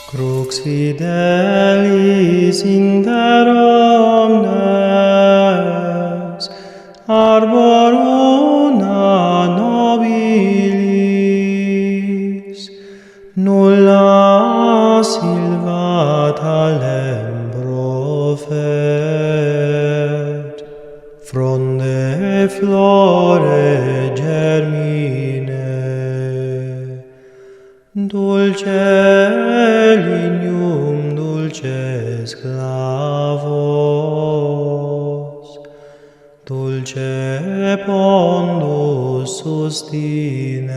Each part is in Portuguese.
Crux fidelis inter omnes, arbor una nobilis, nulla silvata lembro fet, fronde flore germine, dulce lignum dulces clavos, dulce pondus sustinet.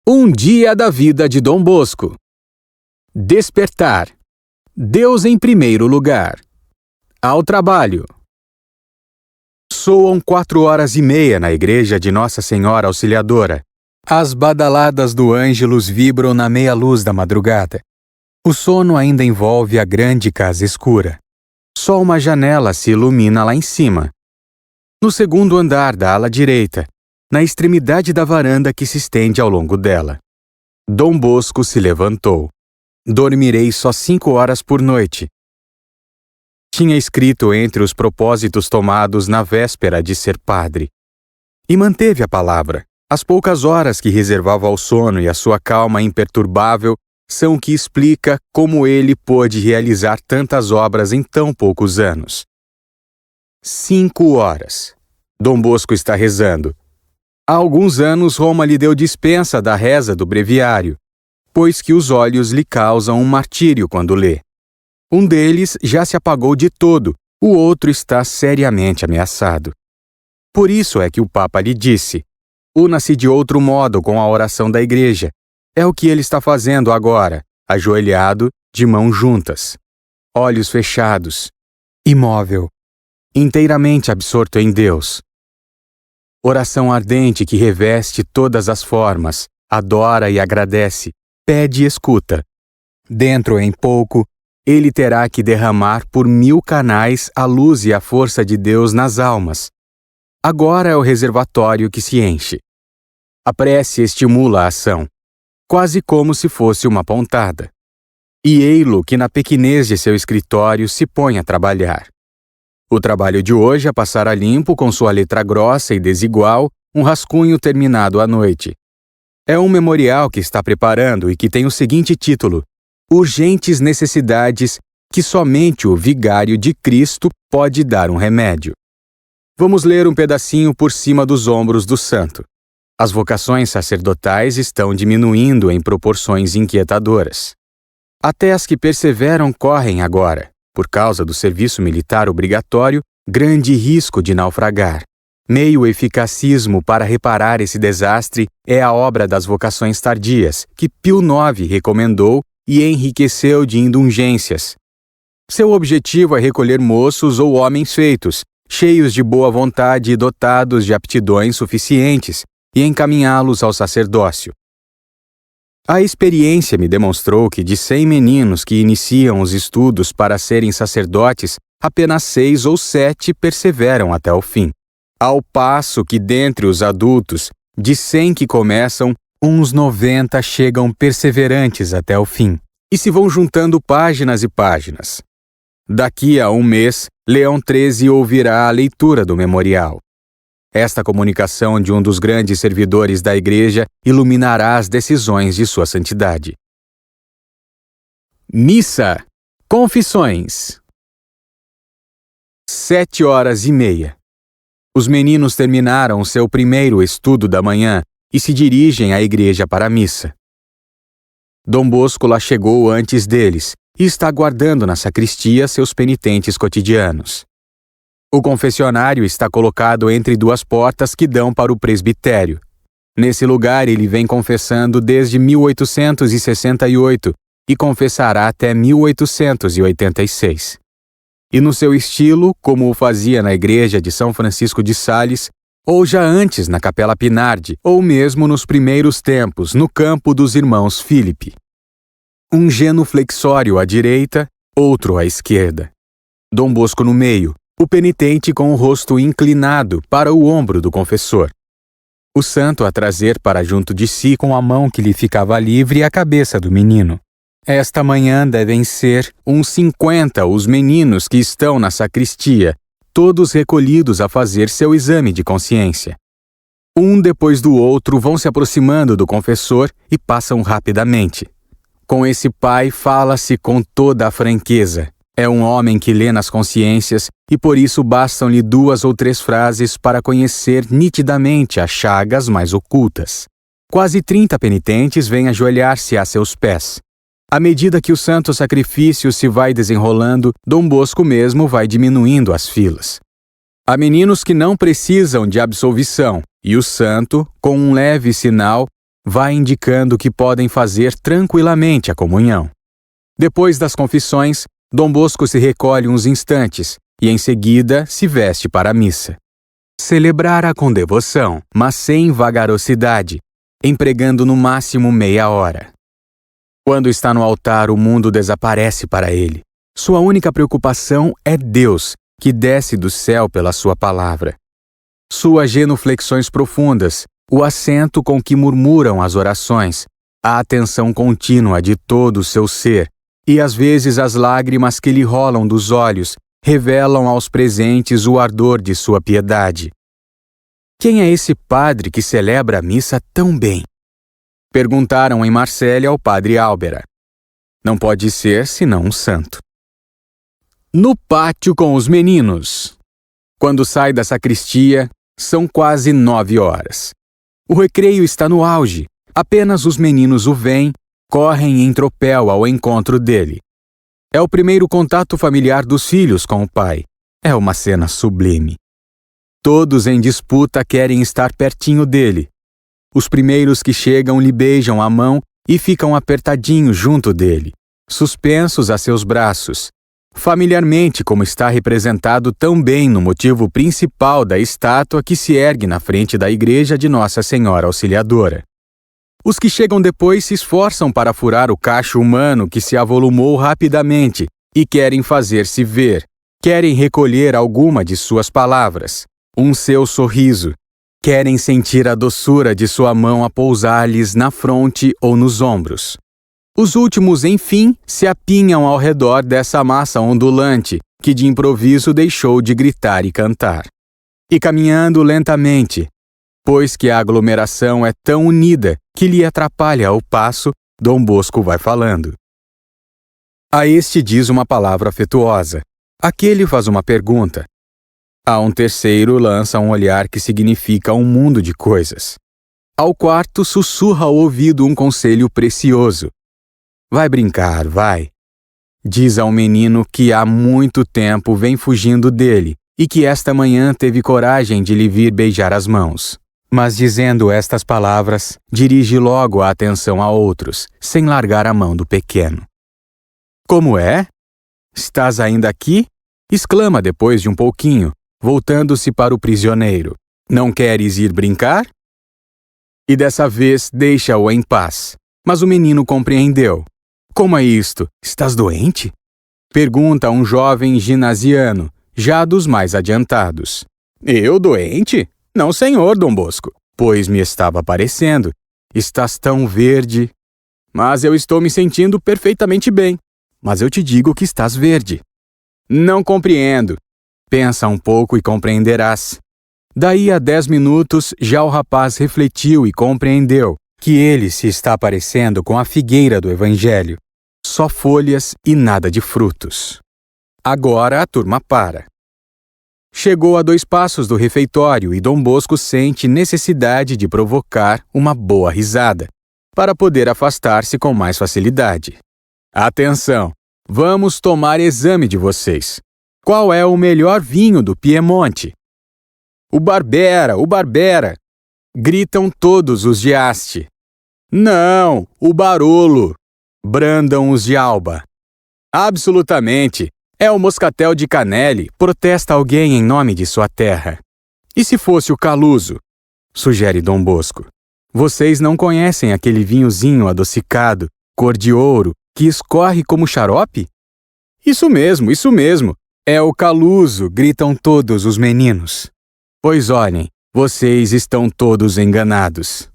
Um dia da vida de Dom Bosco. Despertar. Deus em primeiro lugar. Ao trabalho. Soam 4h30 na igreja de Nossa Senhora Auxiliadora. As badaladas do Ângelus vibram na meia-luz da madrugada. O sono ainda envolve a grande casa escura. Só uma janela se ilumina lá em cima. No segundo andar da ala direita, na extremidade da varanda que se estende ao longo dela. Dom Bosco se levantou. Dormirei só 5 horas por noite. Tinha escrito entre os propósitos tomados na véspera de ser padre. E manteve a palavra. As poucas horas que reservava ao sono e a sua calma imperturbável são o que explica como ele pôde realizar tantas obras em tão poucos anos. 5 horas. Dom Bosco está rezando. Há alguns anos Roma lhe deu dispensa da reza do breviário, pois que os olhos lhe causam um martírio quando lê. Um deles já se apagou de todo, o outro está seriamente ameaçado. Por isso é que o Papa lhe disse: una-se de outro modo com a oração da igreja. É o que ele está fazendo agora, ajoelhado, de mãos juntas, olhos fechados, imóvel, inteiramente absorto em Deus. Oração ardente que reveste todas as formas, adora e agradece, pede e escuta. Dentro em pouco, ele terá que derramar por 1000 canais a luz e a força de Deus nas almas. Agora é o reservatório que se enche. A prece estimula a ação, quase como se fosse uma pontada. E ei-lo que na pequenez de seu escritório se põe a trabalhar. O trabalho de hoje é passar a limpo com sua letra grossa e desigual um rascunho terminado à noite. É um memorial que está preparando e que tem o seguinte título: Urgentes necessidades que somente o vigário de Cristo pode dar um remédio. Vamos ler um pedacinho por cima dos ombros do santo. As vocações sacerdotais estão diminuindo em proporções inquietadoras. Até as que perseveram correm agora, por causa do serviço militar obrigatório, grande risco de naufragar. Meio eficacismo para reparar esse desastre é a obra das vocações tardias, que Pio IX recomendou e enriqueceu de indulgências. Seu objetivo é recolher moços ou homens feitos, cheios de boa vontade e dotados de aptidões suficientes, e encaminhá-los ao sacerdócio. A experiência me demonstrou que de 100 meninos que iniciam os estudos para serem sacerdotes, apenas 6 ou 7 perseveram até o fim. Ao passo que dentre os adultos, de 100 que começam, uns 90 chegam perseverantes até o fim, e se vão juntando páginas e páginas. Daqui a um mês, Leão XIII ouvirá a leitura do memorial. Esta comunicação de um dos grandes servidores da Igreja iluminará as decisões de sua santidade. Missa. Confissões. 7h30. Os meninos terminaram seu primeiro estudo da manhã e se dirigem à igreja para a missa. Dom Bosco lá chegou antes deles e está aguardando na sacristia seus penitentes cotidianos. O confessionário está colocado entre 2 portas que dão para o presbitério. Nesse lugar ele vem confessando desde 1868 e confessará até 1886. E no seu estilo, como o fazia na igreja de São Francisco de Sales, ou já antes na Capela Pinardi, ou mesmo nos primeiros tempos no campo dos irmãos Filipe. Um genuflexório à direita, outro à esquerda. Dom Bosco no meio, o penitente com o rosto inclinado para o ombro do confessor. o santo a trazer para junto de si com a mão que lhe ficava livre a cabeça do menino. Esta manhã devem ser uns 50 os meninos que estão na sacristia, todos recolhidos a fazer seu exame de consciência. Um depois do outro vão se aproximando do confessor e passam rapidamente. Com esse pai fala-se com toda a franqueza. É um homem que lê nas consciências e por isso bastam-lhe 2 ou 3 frases para conhecer nitidamente as chagas mais ocultas. Quase 30 penitentes vêm ajoelhar-se a seus pés. À medida que o santo sacrifício se vai desenrolando, Dom Bosco mesmo vai diminuindo as filas. Há meninos que não precisam de absolvição, e o santo, com um leve sinal, vai indicando que podem fazer tranquilamente a comunhão. Depois das confissões, Dom Bosco se recolhe uns instantes e, em seguida, se veste para a missa. Celebrara com devoção, mas sem vagarosidade, empregando no máximo meia hora. Quando está no altar, o mundo desaparece para ele. Sua única preocupação é Deus, que desce do céu pela sua palavra. Suas genuflexões profundas, o acento com que murmuram as orações, a atenção contínua de todo o seu ser, e às vezes as lágrimas que lhe rolam dos olhos, revelam aos presentes o ardor de sua piedade. Quem é esse padre que celebra a missa tão bem? Perguntaram em Marsella ao padre Álbera. Não pode ser senão um santo. No pátio com os meninos. Quando sai da sacristia, são quase 9 horas. O recreio está no auge. Apenas os meninos o veem, correm em tropel ao encontro dele. É o primeiro contato familiar dos filhos com o pai. É uma cena sublime. Todos em disputa querem estar pertinho dele. Os primeiros que chegam lhe beijam a mão e ficam apertadinhos junto dele, suspensos a seus braços, familiarmente como está representado tão bem no motivo principal da estátua que se ergue na frente da igreja de Nossa Senhora Auxiliadora. Os que chegam depois se esforçam para furar o cacho humano que se avolumou rapidamente e querem fazer-se ver, querem recolher alguma de suas palavras, um seu sorriso, querem sentir a doçura de sua mão a pousar-lhes na fronte ou nos ombros. Os últimos, enfim, se apinham ao redor dessa massa ondulante que de improviso deixou de gritar e cantar. E caminhando lentamente, pois que a aglomeração é tão unida que lhe atrapalha o passo, Dom Bosco vai falando. A este diz uma palavra afetuosa, aquele faz uma pergunta. A um terceiro lança um olhar que significa um mundo de coisas. Ao quarto sussurra ao ouvido um conselho precioso. Vai brincar, vai. Diz ao menino que há muito tempo vem fugindo dele e que esta manhã teve coragem de lhe vir beijar as mãos. Mas dizendo estas palavras, dirige logo a atenção a outros, sem largar a mão do pequeno. Como é? Estás ainda aqui? Exclama depois de um pouquinho, voltando-se para o prisioneiro. Não queres ir brincar? E dessa vez deixa-o em paz. Mas o menino compreendeu. Como é isto? Estás doente? Pergunta um jovem ginasiano, já dos mais adiantados. Eu doente? Não, senhor, Dom Bosco, pois me estava parecendo. Estás tão verde. Mas eu estou me sentindo perfeitamente bem. Mas eu te digo que estás verde. Não compreendo. Pensa um pouco e compreenderás. Daí a 10 minutos, já o rapaz refletiu e compreendeu que ele se está parecendo com a figueira do Evangelho. Só folhas e nada de frutos. Agora a turma para. Chegou a 2 passos do refeitório e Dom Bosco sente necessidade de provocar uma boa risada, para poder afastar-se com mais facilidade. Atenção! Vamos tomar exame de vocês. Qual é o melhor vinho do Piemonte? O Barbera, o Barbera! Gritam todos os de Asti. Não, o Barolo! Brandam os de Alba. Absolutamente! É o Moscatel de Canelli, protesta alguém em nome de sua terra. E se fosse o Caluso? Sugere Dom Bosco. Vocês não conhecem aquele vinhozinho adocicado, cor de ouro, que escorre como xarope? Isso mesmo, isso mesmo. É o Caluso, gritam todos os meninos. Pois olhem, Vocês estão todos enganados.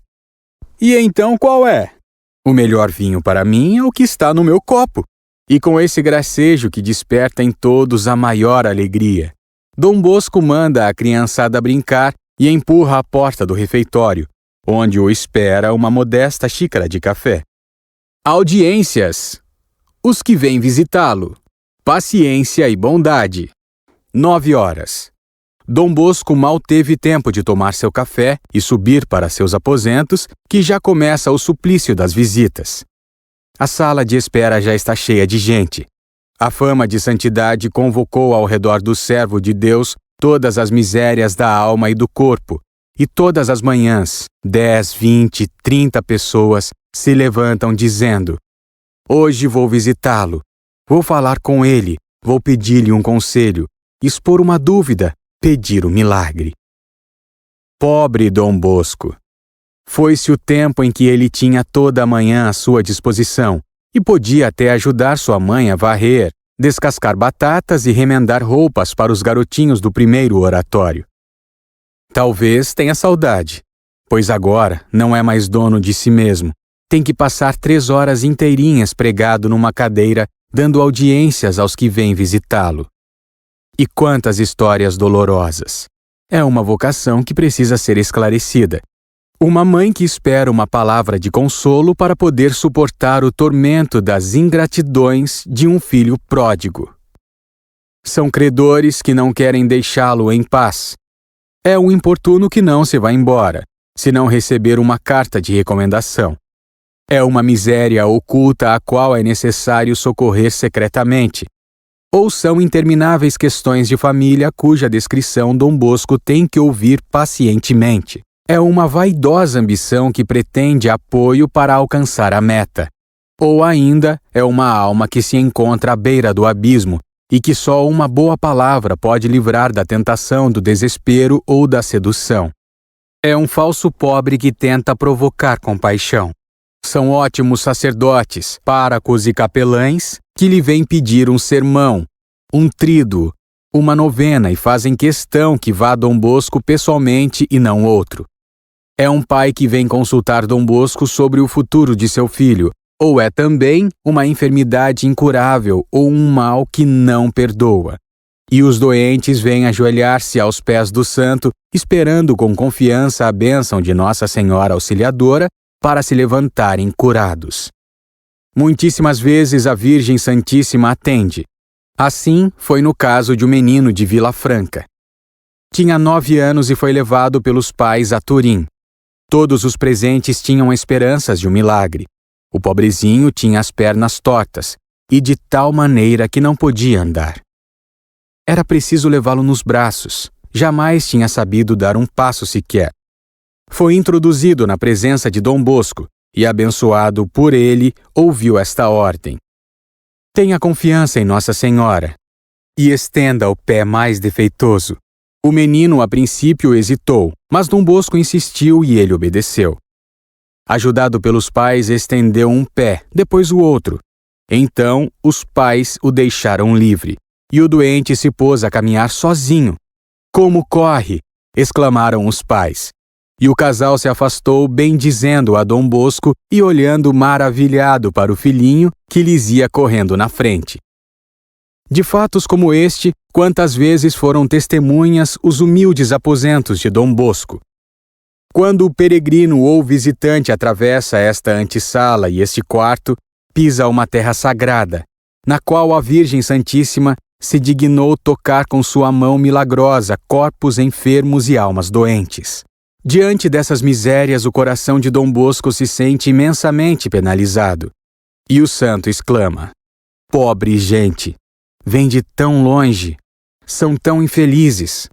E então qual é? O melhor vinho para mim é o que está no meu copo. E com esse gracejo que desperta em todos a maior alegria, Dom Bosco manda a criançada brincar e empurra a porta do refeitório, onde o espera uma modesta xícara de café. Audiências. Os que vêm visitá-lo. Paciência e bondade. 9 horas. Dom Bosco mal teve tempo de tomar seu café e subir para seus aposentos, que já começa o suplício das visitas. A sala de espera já está cheia de gente. A fama de santidade convocou ao redor do servo de Deus todas as misérias da alma e do corpo, e todas as manhãs, 10, 20, 30 pessoas se levantam dizendo: hoje vou visitá-lo, vou falar com ele, vou pedir-lhe um conselho, expor uma dúvida, pedir um milagre. Pobre Dom Bosco! Foi-se o tempo em que ele tinha toda a manhã à sua disposição e podia até ajudar sua mãe a varrer, descascar batatas e remendar roupas para os garotinhos do primeiro oratório. Talvez tenha saudade, pois agora não é mais dono de si mesmo. Tem que passar 3 horas inteirinhas pregado numa cadeira, dando audiências aos que vêm visitá-lo. E quantas histórias dolorosas! É uma vocação que precisa ser esclarecida. Uma mãe que espera uma palavra de consolo para poder suportar o tormento das ingratidões de um filho pródigo. São credores que não querem deixá-lo em paz. É um importuno que não se vai embora, se não receber uma carta de recomendação. É uma miséria oculta a qual é necessário socorrer secretamente. Ou são intermináveis questões de família cuja descrição Dom Bosco tem que ouvir pacientemente. É uma vaidosa ambição que pretende apoio para alcançar a meta. Ou ainda é uma alma que se encontra à beira do abismo e que só uma boa palavra pode livrar da tentação do desespero ou da sedução. É um falso pobre que tenta provocar compaixão. São ótimos sacerdotes, párocos e capelães que lhe vêm pedir um sermão, um tríduo, uma novena e fazem questão que vá Dom Bosco pessoalmente e não outro. É um pai que vem consultar Dom Bosco sobre o futuro de seu filho, ou é também uma enfermidade incurável ou um mal que não perdoa. E os doentes vêm ajoelhar-se aos pés do santo, esperando com confiança a bênção de Nossa Senhora Auxiliadora para se levantarem curados. Muitíssimas vezes a Virgem Santíssima atende. Assim foi no caso de um menino de Vila Franca. Tinha 9 anos e foi levado pelos pais a Turim. Todos os presentes tinham esperanças de um milagre. O pobrezinho tinha as pernas tortas, e de tal maneira que não podia andar. Era preciso levá-lo nos braços. Jamais tinha sabido dar um passo sequer. Foi introduzido na presença de Dom Bosco, e abençoado por ele, ouviu esta ordem: tenha confiança em Nossa Senhora, e estenda o pé mais defeitoso. O menino a princípio hesitou, mas Dom Bosco insistiu e ele obedeceu. Ajudado pelos pais, estendeu um pé, depois o outro. Então, os pais o deixaram livre, e o doente se pôs a caminhar sozinho. Como corre! Exclamaram os pais. E o casal se afastou, bendizendo a Dom Bosco e olhando maravilhado para o filhinho que lhes ia correndo na frente. De fatos como este, quantas vezes foram testemunhas os humildes aposentos de Dom Bosco. Quando o peregrino ou visitante atravessa esta antessala e este quarto, pisa uma terra sagrada, na qual a Virgem Santíssima se dignou tocar com sua mão milagrosa corpos enfermos e almas doentes. Diante dessas misérias, o coração de Dom Bosco se sente imensamente penalizado. E o santo exclama: pobre gente! Vêm de tão longe, são tão infelizes.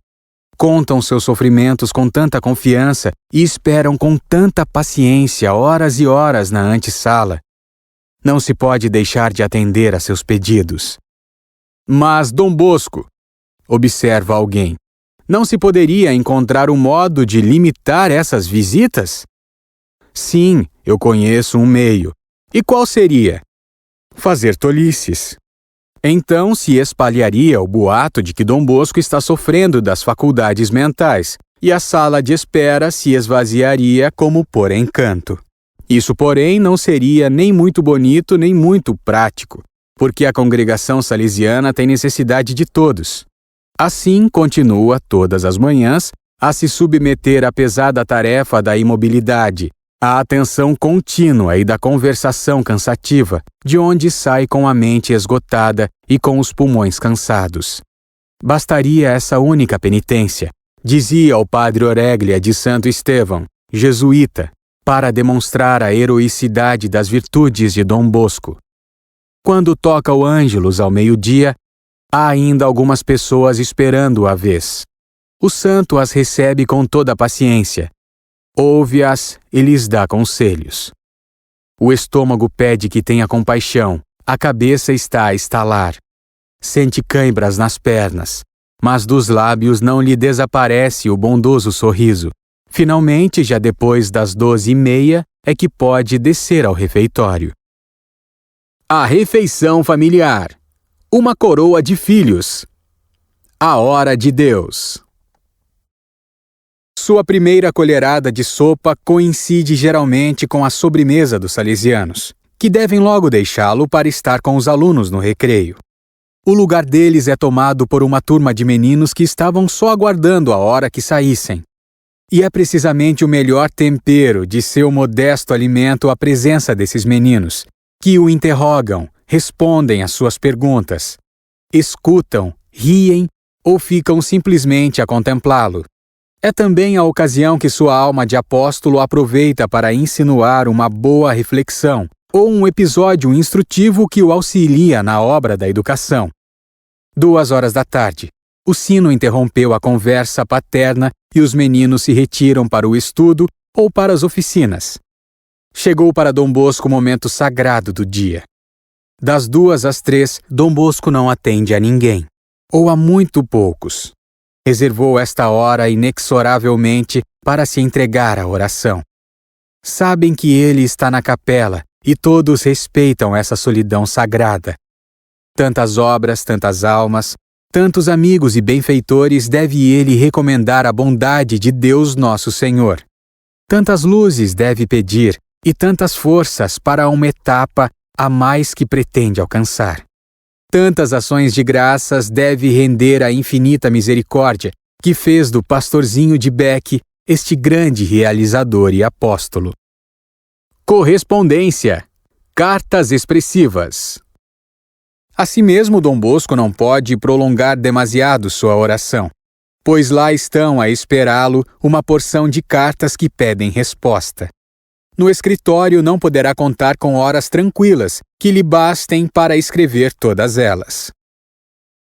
Contam seus sofrimentos com tanta confiança e esperam com tanta paciência horas e horas na antessala. Não se pode deixar de atender a seus pedidos. Mas, Dom Bosco, observa alguém, não se poderia encontrar um modo de limitar essas visitas? Sim, eu conheço um meio. E qual seria? Fazer tolices. Então se espalharia o boato de que Dom Bosco está sofrendo das faculdades mentais, e a sala de espera se esvaziaria como por encanto. Isso, porém, não seria nem muito bonito nem muito prático, porque a congregação salesiana tem necessidade de todos. Assim, continua todas as manhãs a se submeter à pesada tarefa da imobilidade, à atenção contínua e da conversação cansativa, de onde sai com a mente esgotada e com os pulmões cansados. Bastaria essa única penitência, dizia o padre Oreglia de Santo Estevão, jesuíta, para demonstrar a heroicidade das virtudes de Dom Bosco. Quando toca o Ângelus ao meio-dia, há ainda algumas pessoas esperando a vez. O santo as recebe com toda a paciência. Ouve-as e lhes dá conselhos. O estômago pede que tenha compaixão, a cabeça está a estalar. Sente cãibras nas pernas, mas dos lábios não lhe desaparece o bondoso sorriso. Finalmente, já depois das 12h30, é que pode descer ao refeitório. A refeição familiar. Uma coroa de filhos. A hora de Deus. Sua primeira colherada de sopa coincide geralmente com a sobremesa dos salesianos, que devem logo deixá-lo para estar com os alunos no recreio. O lugar deles é tomado por uma turma de meninos que estavam só aguardando a hora que saíssem. E é precisamente o melhor tempero de seu modesto alimento a presença desses meninos, que o interrogam, respondem às suas perguntas, escutam, riem ou ficam simplesmente a contemplá-lo. É também a ocasião que sua alma de apóstolo aproveita para insinuar uma boa reflexão ou um episódio instrutivo que o auxilia na obra da educação. 14h. O sino interrompeu a conversa paterna e os meninos se retiram para o estudo ou para as oficinas. Chegou para Dom Bosco o momento sagrado do dia. Das 2 às 3, Dom Bosco não atende a ninguém, ou a muito poucos. Reservou esta hora inexoravelmente para se entregar à oração. Sabem que ele está na capela e todos respeitam essa solidão sagrada. Tantas obras, tantas almas, tantos amigos e benfeitores deve ele recomendar a bondade de Deus Nosso Senhor. Tantas luzes deve pedir e tantas forças para uma etapa a mais que pretende alcançar. Tantas ações de graças deve render à infinita misericórdia que fez do pastorzinho de Beck este grande realizador e apóstolo. Correspondência. Cartas expressivas. Assim mesmo, Dom Bosco não pode prolongar demasiado sua oração, pois lá estão a esperá-lo uma porção de cartas que pedem resposta. No escritório não poderá contar com horas tranquilas, que lhe bastem para escrever todas elas.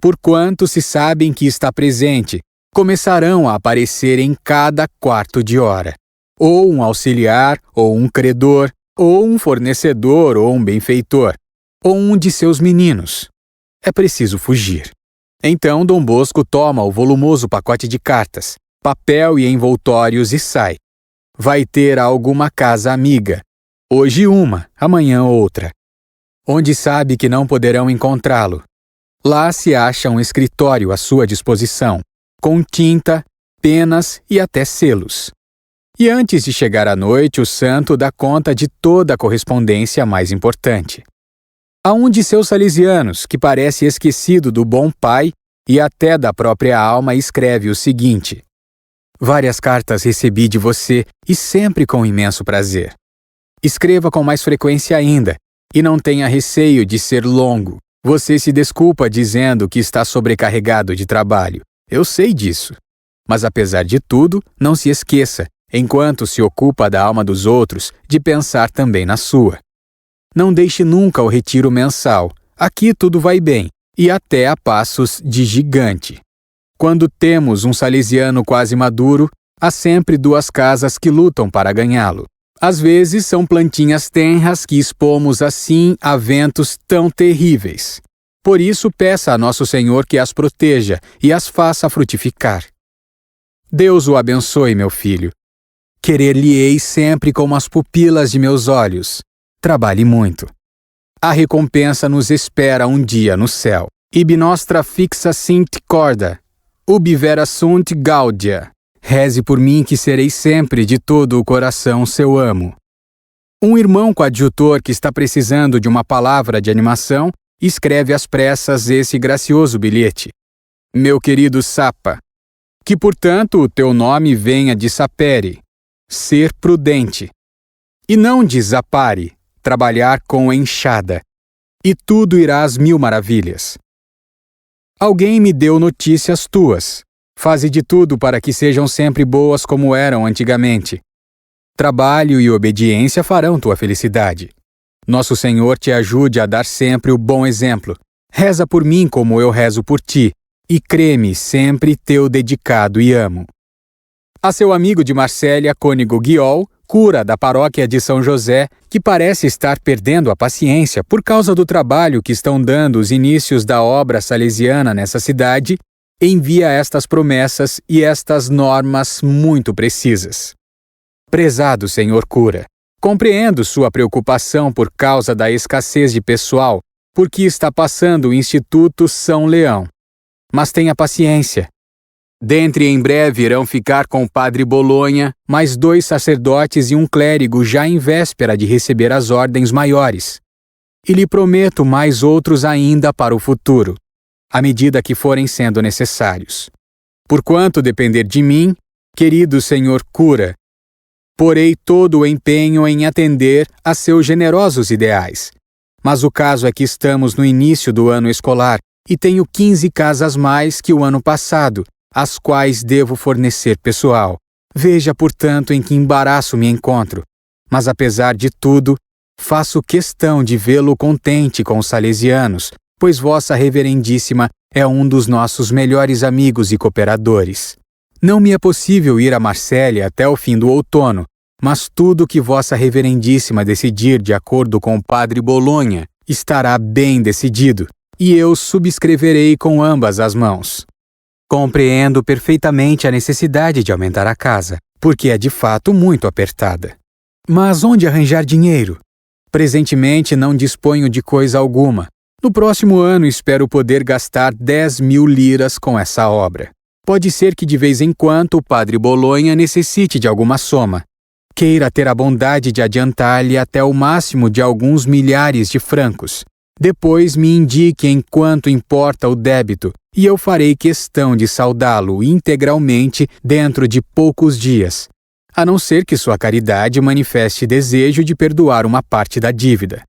Porquanto se sabem que está presente, começarão a aparecer em cada quarto de hora, ou um auxiliar, ou um credor, ou um fornecedor, ou um benfeitor, ou um de seus meninos. É preciso fugir. Então Dom Bosco toma o volumoso pacote de cartas, papel e envoltórios e sai. Vai ter alguma casa amiga, hoje uma, amanhã outra, onde sabe que não poderão encontrá-lo. Lá se acha um escritório à sua disposição, com tinta, penas e até selos. E antes de chegar à noite, o santo dá conta de toda a correspondência mais importante. A um de seus salesianos, que parece esquecido do bom pai e até da própria alma, escreve o seguinte: várias cartas recebi de você e sempre com imenso prazer. Escreva com mais frequência ainda, e não tenha receio de ser longo. Você se desculpa dizendo que está sobrecarregado de trabalho. Eu sei disso. Mas apesar de tudo, não se esqueça, enquanto se ocupa da alma dos outros, de pensar também na sua. Não deixe nunca o retiro mensal. Aqui tudo vai bem, e até a passos de gigante. Quando temos um salesiano quase maduro, há sempre 2 casas que lutam para ganhá-lo. Às vezes são plantinhas tenras que expomos assim a ventos tão terríveis. Por isso peça a Nosso Senhor que as proteja e as faça frutificar. Deus o abençoe, meu filho. Querer-lhe-ei sempre como as pupilas de meus olhos. Trabalhe muito. A recompensa nos espera um dia no céu. Ibi nostra fixa sint corda. Ubi vera sunt gaudia, Reze por mim que serei sempre de todo o coração seu amo. Um irmão coadjutor que está precisando de uma palavra de animação escreve às pressas esse gracioso bilhete. Meu querido Sapa, que portanto o teu nome venha de sapere, ser prudente, e não de zapare, trabalhar com enxada, e tudo irá às mil maravilhas. Alguém me deu notícias tuas. Faze de tudo para que sejam sempre boas como eram antigamente. Trabalho e obediência farão tua felicidade. Nosso Senhor te ajude a dar sempre o bom exemplo. Reza por mim como eu rezo por ti, e crê-me sempre teu dedicado e amo. A seu amigo de Marsella, Cônego Guiol, cura da paróquia de São José, que parece estar perdendo a paciência por causa do trabalho que estão dando os inícios da obra salesiana nessa cidade, envia estas promessas e estas normas muito precisas. Prezado Senhor Cura, compreendo sua preocupação por causa da escassez de pessoal, porque está passando o Instituto São Leão. Mas tenha paciência. Dentre em breve irão ficar com o padre Bolonha, mais 2 sacerdotes e um clérigo já em véspera de receber as ordens maiores. E lhe prometo mais outros ainda para o futuro, à medida que forem sendo necessários. Porquanto depender de mim, querido Senhor Cura, porei todo o empenho em atender a seus generosos ideais. Mas o caso é que estamos no início do ano escolar e tenho 15 casas mais que o ano passado, as quais devo fornecer pessoal. Veja, portanto, em que embaraço me encontro. Mas apesar de tudo, faço questão de vê-lo contente com os salesianos, pois Vossa Reverendíssima é um dos nossos melhores amigos e cooperadores. Não me é possível ir a Marsella até o fim do outono, mas tudo que Vossa Reverendíssima decidir de acordo com o padre Bolonha estará bem decidido, e eu subscreverei com ambas as mãos. Compreendo perfeitamente a necessidade de aumentar a casa, porque é de fato muito apertada. Mas onde arranjar dinheiro? Presentemente não disponho de coisa alguma. No próximo ano espero poder gastar 10.000 liras com essa obra. Pode ser que de vez em quando o padre Bolonha necessite de alguma soma. Queira ter a bondade de adiantar-lhe até o máximo de alguns milhares de francos. Depois me indique em quanto importa o débito, e eu farei questão de saldá-lo integralmente dentro de poucos dias, a não ser que sua caridade manifeste desejo de perdoar uma parte da dívida.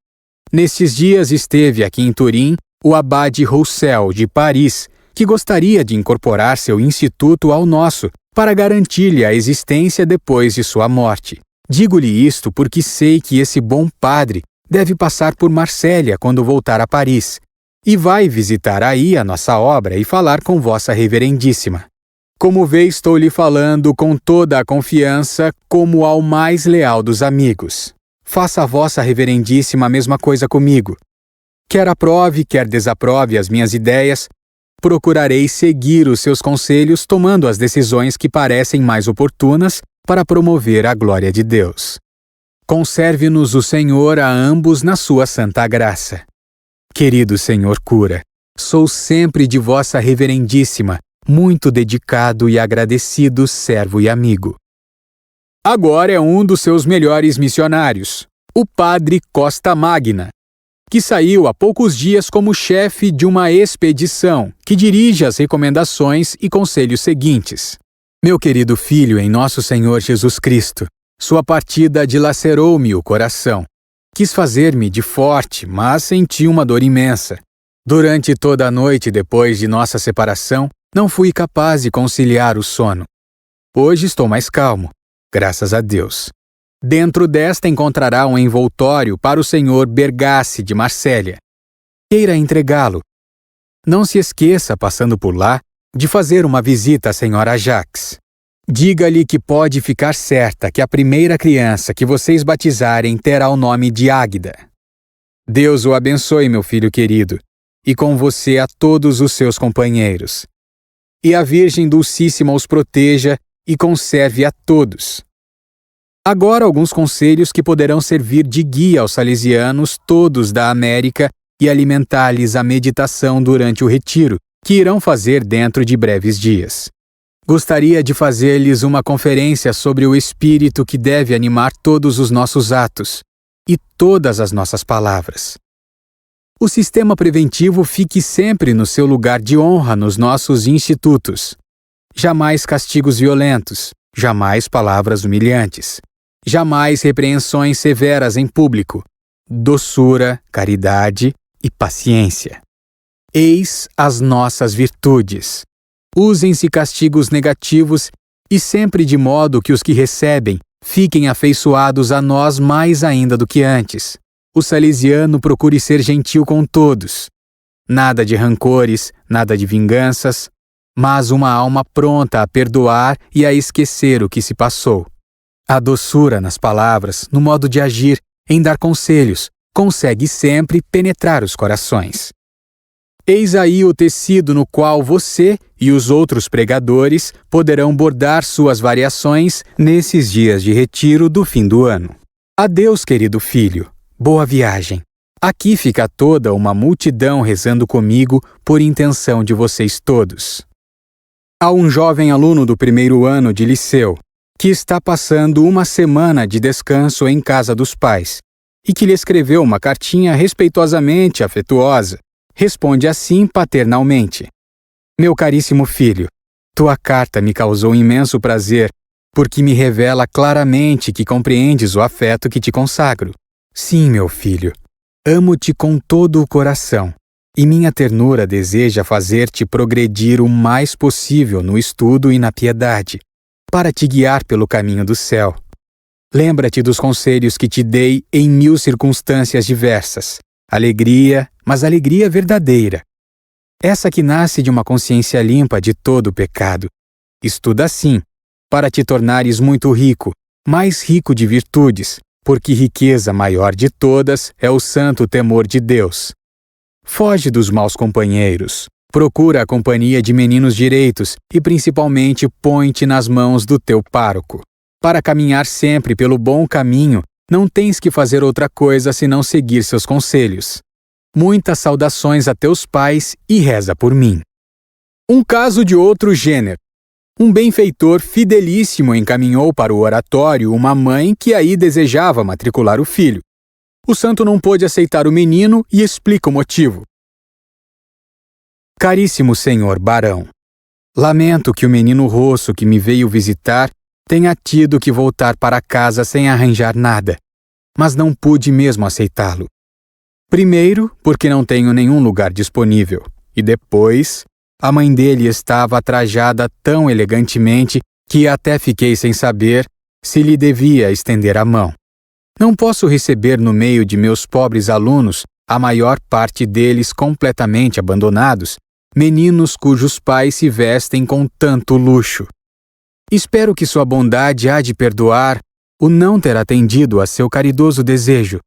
Nestes dias esteve aqui em Turim o abade Roussel, de Paris, que gostaria de incorporar seu instituto ao nosso, para garantir-lhe a existência depois de sua morte. Digo-lhe isto porque sei que esse bom padre deve passar por Marsella quando voltar a Paris, e vai visitar aí a nossa obra e falar com Vossa Reverendíssima. Como vê, estou lhe falando com toda a confiança, como ao mais leal dos amigos. Faça a Vossa Reverendíssima a mesma coisa comigo. Quer aprove, quer desaprove as minhas ideias, procurarei seguir os seus conselhos, tomando as decisões que parecem mais oportunas para promover a glória de Deus. Conserve-nos o Senhor a ambos na sua santa graça. Querido Senhor Cura, sou sempre de Vossa Reverendíssima, muito dedicado e agradecido servo e amigo. Agora é um dos seus melhores missionários, o padre Costa Magna, que saiu há poucos dias como chefe de uma expedição que dirige as recomendações e conselhos seguintes. Meu querido filho em nosso Senhor Jesus Cristo, sua partida dilacerou-me o coração. Quis fazer-me de forte, mas senti uma dor imensa. Durante toda a noite depois de nossa separação, não fui capaz de conciliar o sono. Hoje estou mais calmo, graças a Deus. Dentro desta encontrará um envoltório para o senhor Bergasse de Marsella. Queira entregá-lo. Não se esqueça, passando por lá, de fazer uma visita à senhora Jacques. Diga-lhe que pode ficar certa que a primeira criança que vocês batizarem terá o nome de Águida. Deus o abençoe, meu filho querido, e com você a todos os seus companheiros. E a Virgem Dulcíssima os proteja e conserve a todos. Agora alguns conselhos que poderão servir de guia aos salesianos todos da América e alimentar-lhes a meditação durante o retiro, que irão fazer dentro de breves dias. Gostaria de fazer-lhes uma conferência sobre o espírito que deve animar todos os nossos atos e todas as nossas palavras. O sistema preventivo fique sempre no seu lugar de honra nos nossos institutos. Jamais castigos violentos, jamais palavras humilhantes, jamais repreensões severas em público, doçura, caridade e paciência. Eis as nossas virtudes. Usem-se castigos negativos e sempre de modo que os que recebem fiquem afeiçoados a nós mais ainda do que antes. O salesiano procure ser gentil com todos. Nada de rancores, nada de vinganças, mas uma alma pronta a perdoar e a esquecer o que se passou. A doçura nas palavras, no modo de agir, em dar conselhos, consegue sempre penetrar os corações. Eis aí o tecido no qual você e os outros pregadores poderão bordar suas variações nesses dias de retiro do fim do ano. Adeus, querido filho. Boa viagem. Aqui fica toda uma multidão rezando comigo por intenção de vocês todos. Há um jovem aluno do primeiro ano de liceu que está passando uma semana de descanso em casa dos pais e que lhe escreveu uma cartinha respeitosamente afetuosa. Responde assim paternalmente: Meu caríssimo filho, tua carta me causou imenso prazer, porque me revela claramente que compreendes o afeto que te consagro. Sim, meu filho, amo-te com todo o coração, e minha ternura deseja fazer-te progredir o mais possível no estudo e na piedade, para te guiar pelo caminho do céu. Lembra-te dos conselhos que te dei em 1000 circunstâncias diversas. Alegria, mas alegria verdadeira. Essa que nasce de uma consciência limpa de todo o pecado. Estuda assim, para te tornares muito rico, mais rico de virtudes, porque riqueza maior de todas é o santo temor de Deus. Foge dos maus companheiros, procura a companhia de meninos direitos e principalmente põe-te nas mãos do teu pároco. Para caminhar sempre pelo bom caminho, não tens que fazer outra coisa senão seguir seus conselhos. Muitas saudações a teus pais e reza por mim. Um caso de outro gênero. Um benfeitor fidelíssimo encaminhou para o oratório uma mãe que aí desejava matricular o filho. O santo não pôde aceitar o menino e explica o motivo. Caríssimo senhor barão, lamento que o menino roço que me veio visitar tenha tido que voltar para casa sem arranjar nada, mas não pude mesmo aceitá-lo. Primeiro, porque não tenho nenhum lugar disponível, e depois, a mãe dele estava trajada tão elegantemente que até fiquei sem saber se lhe devia estender a mão. Não posso receber no meio de meus pobres alunos, a maior parte deles completamente abandonados, meninos cujos pais se vestem com tanto luxo. Espero que sua bondade há de perdoar o não ter atendido a seu caridoso desejo.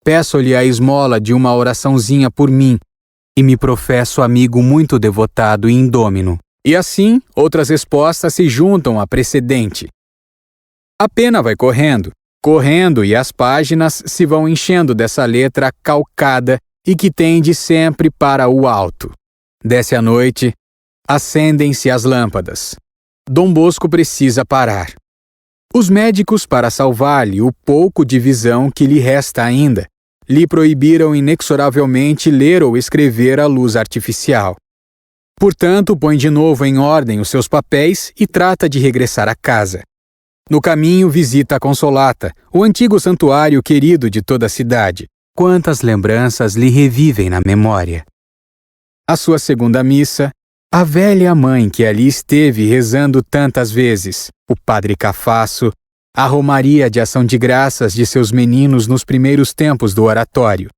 Peço-lhe a esmola de uma oraçãozinha por mim e me professo amigo muito devotado e indômino. E assim, outras respostas se juntam à precedente. A pena vai correndo, e as páginas se vão enchendo dessa letra calcada e que tende sempre para o alto. Desce a noite, acendem-se as lâmpadas. Dom Bosco precisa parar. Os médicos, para salvar-lhe o pouco de visão que lhe resta ainda, lhe proibiram inexoravelmente ler ou escrever à luz artificial. Portanto, põe de novo em ordem os seus papéis e trata de regressar a casa. No caminho, visita a Consolata, o antigo santuário querido de toda a cidade. Quantas lembranças lhe revivem na memória! A sua segunda missa, a velha mãe que ali esteve rezando tantas vezes, o padre Cafasso, a romaria de ação de graças de seus meninos nos primeiros tempos do oratório.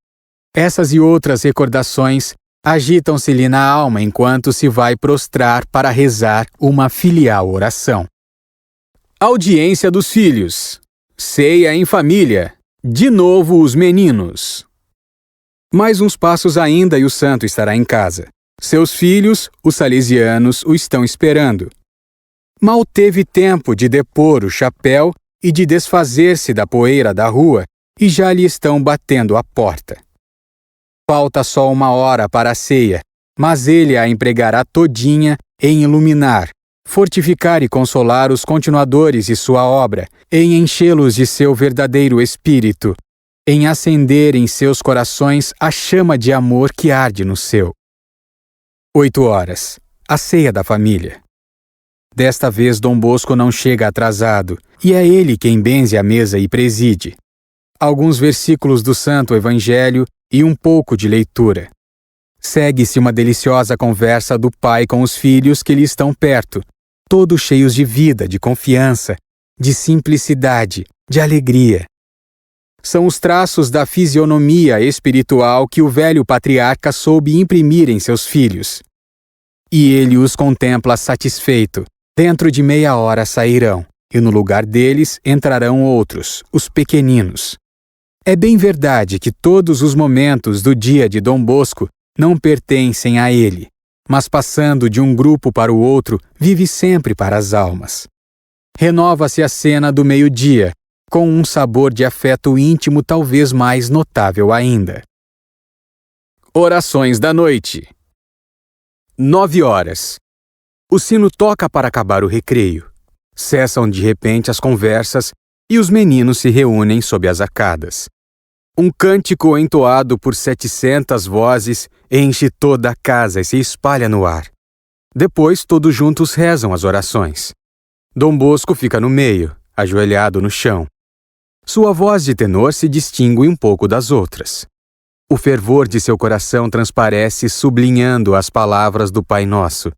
Essas e outras recordações agitam-se-lhe na alma enquanto se vai prostrar para rezar uma filial oração. Audiência dos filhos. Ceia em família. De novo os meninos. Mais uns passos ainda e o santo estará em casa. Seus filhos, os salesianos, o estão esperando. Mal teve tempo de depor o chapéu e de desfazer-se da poeira da rua, e já lhe estão batendo a porta. Falta só 1 hora para a ceia, mas ele a empregará todinha em iluminar, fortificar e consolar os continuadores de sua obra, em enchê-los de seu verdadeiro espírito, em acender em seus corações a chama de amor que arde no seu. 8h, a ceia da família. Desta vez Dom Bosco não chega atrasado, e é ele quem benze a mesa e preside. Alguns versículos do Santo Evangelho e um pouco de leitura. Segue-se uma deliciosa conversa do pai com os filhos que lhe estão perto, todos cheios de vida, de confiança, de simplicidade, de alegria. São os traços da fisionomia espiritual que o velho patriarca soube imprimir em seus filhos. E ele os contempla satisfeito. Dentro de meia hora sairão, e no lugar deles entrarão outros, os pequeninos. É bem verdade que todos os momentos do dia de Dom Bosco não pertencem a ele, mas passando de um grupo para o outro, vive sempre para as almas. Renova-se a cena do meio-dia, com um sabor de afeto íntimo talvez mais notável ainda. Orações da noite. 9h. O sino toca para acabar o recreio. Cessam de repente as conversas e os meninos se reúnem sob as arcadas. Um cântico entoado por 700 vozes enche toda a casa e se espalha no ar. Depois todos juntos rezam as orações. Dom Bosco fica no meio, ajoelhado no chão. Sua voz de tenor se distingue um pouco das outras. O fervor de seu coração transparece sublinhando as palavras do Pai Nosso.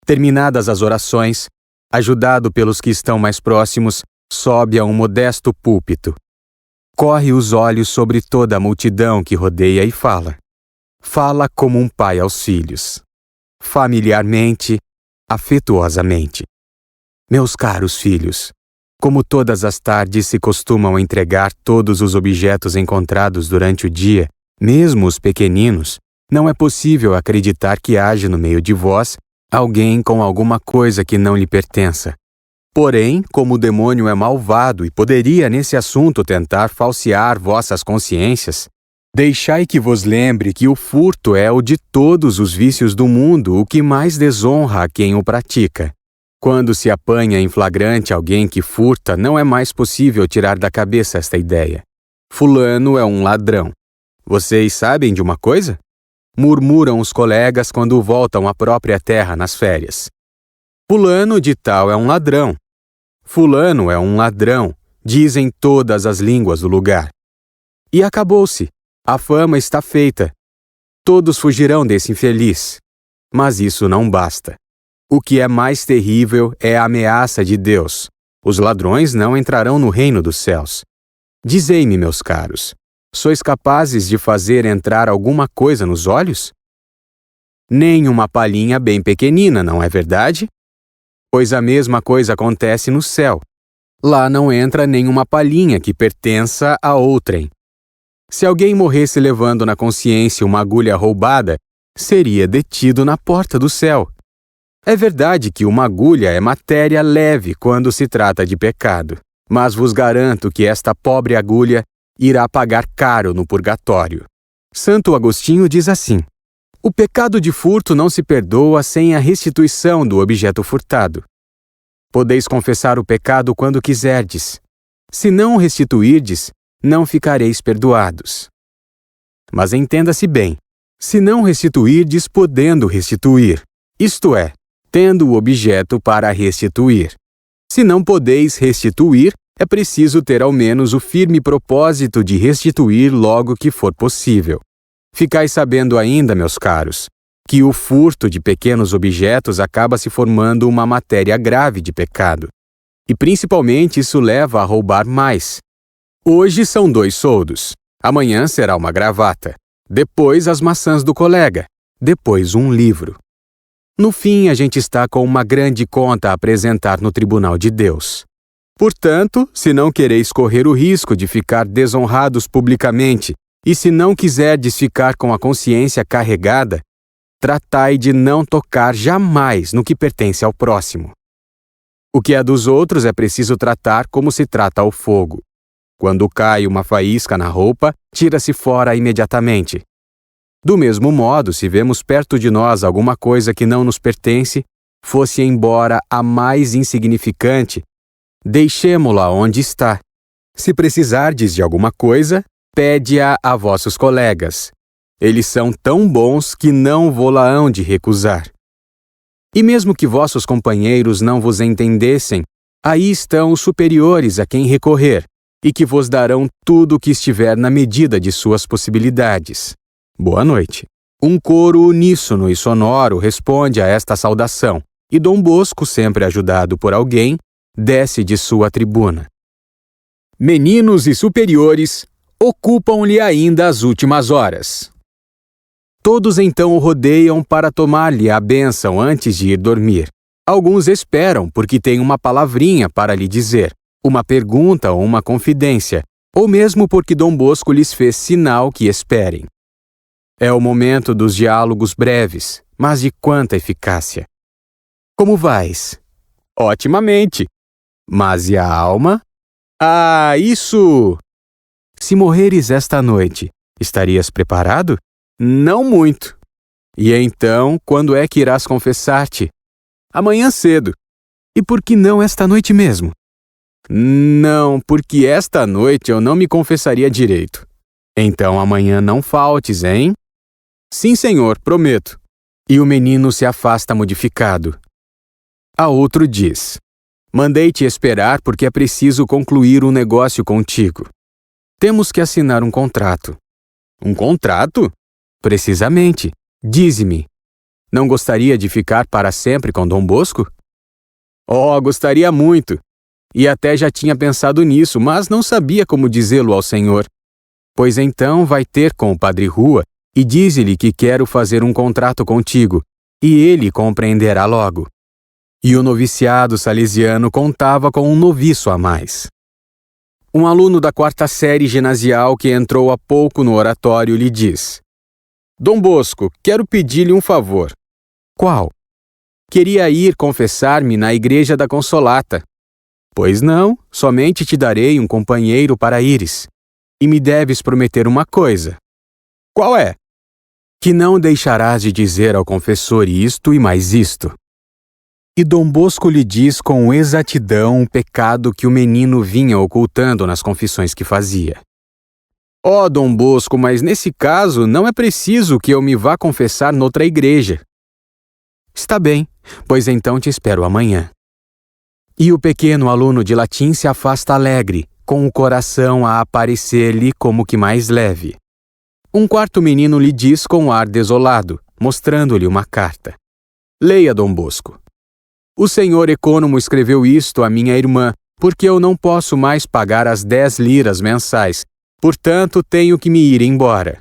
Terminadas as orações, ajudado pelos que estão mais próximos, sobe a um modesto púlpito. Corre os olhos sobre toda a multidão que rodeia e fala. Fala como um pai aos filhos. Familiarmente, afetuosamente. Meus caros filhos, como todas as tardes se costumam entregar todos os objetos encontrados durante o dia, mesmo os pequeninos, não é possível acreditar que haja no meio de vós alguém com alguma coisa que não lhe pertença. Porém, como o demônio é malvado e poderia nesse assunto tentar falsear vossas consciências, deixai que vos lembre que o furto é o de todos os vícios do mundo o que mais desonra a quem o pratica. Quando se apanha em flagrante alguém que furta, não é mais possível tirar da cabeça esta ideia. Fulano é um ladrão. Vocês sabem de uma coisa? Murmuram os colegas quando voltam à própria terra nas férias. Fulano de tal é um ladrão. Fulano é um ladrão, dizem todas as línguas do lugar. E acabou-se. A fama está feita. Todos fugirão desse infeliz. Mas isso não basta. O que é mais terrível é a ameaça de Deus. Os ladrões não entrarão no reino dos céus. Dizei-me, meus caros, sois capazes de fazer entrar alguma coisa nos olhos? Nem uma palhinha bem pequenina, não é verdade? Pois a mesma coisa acontece no céu. Lá não entra nenhuma palhinha que pertença a outrem. Se alguém morresse levando na consciência uma agulha roubada, seria detido na porta do céu. É verdade que uma agulha é matéria leve quando se trata de pecado, mas vos garanto que esta pobre agulha irá pagar caro no purgatório. Santo Agostinho diz assim: o pecado de furto não se perdoa sem a restituição do objeto furtado. Podeis confessar o pecado quando quiserdes. Se não o restituirdes, não ficareis perdoados. Mas entenda-se bem, se não restituirdes podendo restituir, isto é, tendo o objeto para restituir. Se não podeis restituir, é preciso ter ao menos o firme propósito de restituir logo que for possível. Ficais sabendo ainda, meus caros, que o furto de pequenos objetos acaba se formando uma matéria grave de pecado. E principalmente isso leva a roubar mais. Hoje são 2 soldos, amanhã será uma gravata, depois as maçãs do colega, depois um livro. No fim, a gente está com uma grande conta a apresentar no tribunal de Deus. Portanto, se não quereis correr o risco de ficar desonrados publicamente, e se não quiserdes ficar com a consciência carregada, tratai de não tocar jamais no que pertence ao próximo. O que é dos outros é preciso tratar como se trata ao fogo. Quando cai uma faísca na roupa, tira-se fora imediatamente. Do mesmo modo, se vemos perto de nós alguma coisa que não nos pertence, fosse embora a mais insignificante, deixemo-la onde está. Se precisardes de alguma coisa, pede-a a vossos colegas. Eles são tão bons que não vô-la hão de recusar. E mesmo que vossos companheiros não vos entendessem, aí estão os superiores a quem recorrer, e que vos darão tudo o que estiver na medida de suas possibilidades. Boa noite. Um coro uníssono e sonoro responde a esta saudação, e Dom Bosco, sempre ajudado por alguém, desce de sua tribuna. Meninos e superiores ocupam-lhe ainda as últimas horas. Todos então o rodeiam para tomar-lhe a bênção antes de ir dormir. Alguns esperam porque têm uma palavrinha para lhe dizer, uma pergunta ou uma confidência, ou mesmo porque Dom Bosco lhes fez sinal que esperem. É o momento dos diálogos breves, mas de quanta eficácia. Como vais? Otimamente. Mas e a alma? Ah, isso! Se morreres esta noite, estarias preparado? Não muito. E então, quando é que irás confessar-te? Amanhã cedo. E por que não esta noite mesmo? Não, porque esta noite eu não me confessaria direito. Então amanhã não faltes, hein? Sim, senhor, prometo. E o menino se afasta modificado. A outro diz: mandei-te esperar porque é preciso concluir um negócio contigo. Temos que assinar um contrato. Um contrato? Precisamente. Dize-me, não gostaria de ficar para sempre com Dom Bosco? Oh, gostaria muito. E até já tinha pensado nisso, mas não sabia como dizê-lo ao senhor. Pois então vai ter com o Padre Rua e dize-lhe que quero fazer um contrato contigo, e ele compreenderá logo. E o noviciado salesiano contava com um noviço a mais. Um aluno da 4ª série ginasial que entrou há pouco no oratório lhe diz: Dom Bosco, quero pedir-lhe um favor. Qual? Queria ir confessar-me na igreja da Consolata. Pois não, somente te darei um companheiro para ires. E me deves prometer uma coisa. Qual é? Que não deixarás de dizer ao confessor isto e mais isto. E Dom Bosco lhe diz com exatidão o pecado que o menino vinha ocultando nas confissões que fazia. Oh, Dom Bosco, mas nesse caso não é preciso que eu me vá confessar noutra igreja. Está bem, pois então te espero amanhã. E o pequeno aluno de latim se afasta alegre, com o coração a aparecer-lhe como que mais leve. Um quarto menino lhe diz com ar desolado, mostrando-lhe uma carta. Leia, Dom Bosco. O senhor ecônomo escreveu isto à minha irmã, porque eu não posso mais pagar as 10 liras mensais, portanto tenho que me ir embora.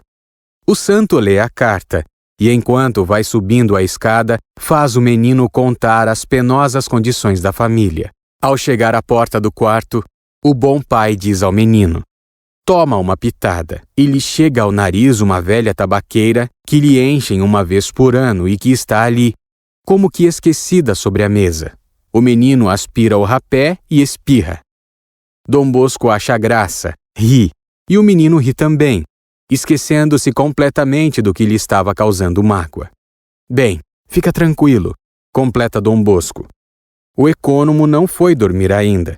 O santo lê a carta, e enquanto vai subindo a escada, faz o menino contar as penosas condições da família. Ao chegar à porta do quarto, o bom pai diz ao menino: toma uma pitada, e lhe chega ao nariz uma velha tabaqueira que lhe enchem uma vez por ano e que está ali, como que esquecida sobre a mesa. O menino aspira o rapé e espirra. Dom Bosco acha graça, ri, e o menino ri também, esquecendo-se completamente do que lhe estava causando mágoa. Bem, fica tranquilo, completa Dom Bosco. O ecônomo não foi dormir ainda.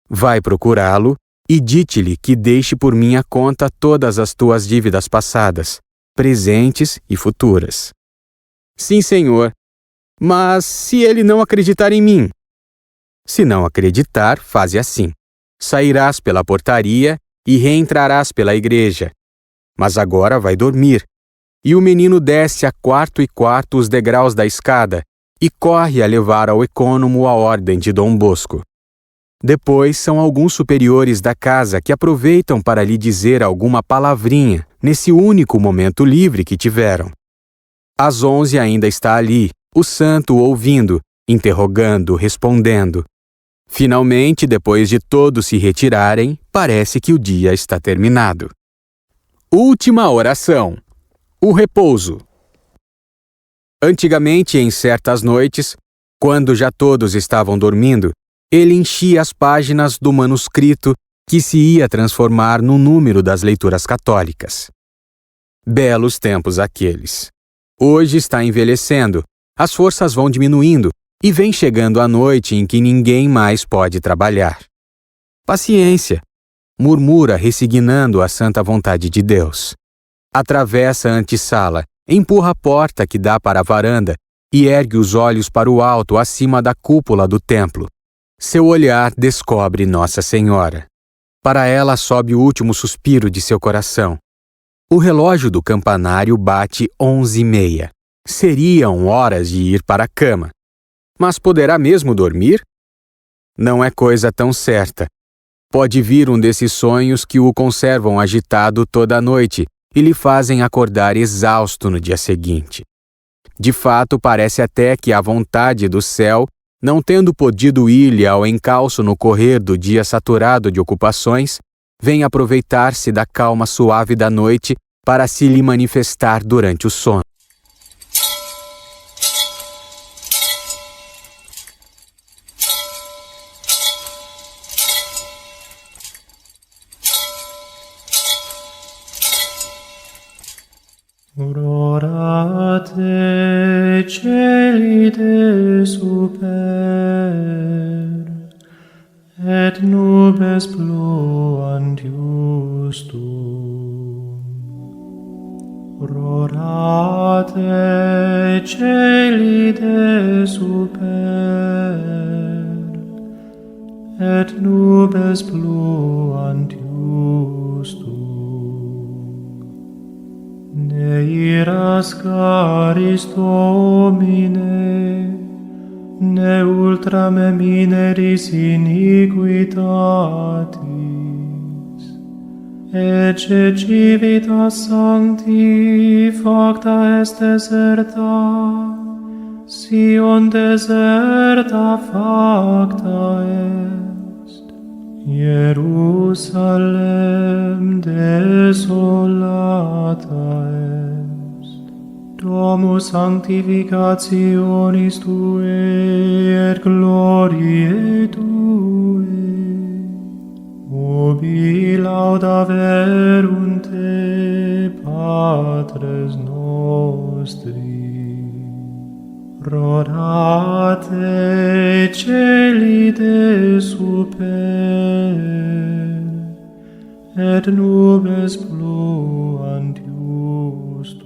Vai procurá-lo e dite-lhe que deixe por minha conta todas as tuas dívidas passadas, presentes e futuras. Sim, senhor. Mas se ele não acreditar em mim? Se não acreditar, faze assim. Sairás pela portaria e reentrarás pela igreja. Mas agora vai dormir. E o menino desce a 4 os degraus da escada e corre a levar ao ecônomo a ordem de Dom Bosco. Depois são alguns superiores da casa que aproveitam para lhe dizer alguma palavrinha nesse único momento livre que tiveram. Às 11 ainda está ali, o santo ouvindo, interrogando, respondendo. Finalmente, depois de todos se retirarem, parece que o dia está terminado. Última oração. O repouso. Antigamente, em certas noites, quando já todos estavam dormindo, ele enchia as páginas do manuscrito que se ia transformar no número das leituras católicas. Belos tempos aqueles. Hoje está envelhecendo, as forças vão diminuindo E vem chegando a noite em que ninguém mais pode trabalhar. Paciência, murmura resignando à santa vontade de Deus. Atravessa a antessala, empurra a porta que dá para a varanda e ergue os olhos para o alto acima da cúpula do templo. Seu olhar descobre Nossa Senhora. Para ela sobe o último suspiro de seu coração. O relógio do campanário bate 11h30. Seriam horas de ir para a cama. Mas poderá mesmo dormir? Não é coisa tão certa. Pode vir um desses sonhos que o conservam agitado toda a noite e lhe fazem acordar exausto no dia seguinte. De fato, parece até que a vontade do céu, não tendo podido ir-lhe ao encalço no correr do dia saturado de ocupações, vem aproveitar-se da calma suave da noite para se lhe manifestar durante o sono. Aurora te celi de super, et nubes pluant justum. Aurora te celi de super, et nubes pluant justum. Ne iras caris Domine, ne ultra me mineris iniquitatis, ecce civitas sancti facta est deserta, Sion deserta facta est, Jerusalem desolata est, domus sanctificationis Tuae et gloriae Tuae, ubi laudaverunt te Patres nostri. Rodate celi de super, et nubes pluant justum.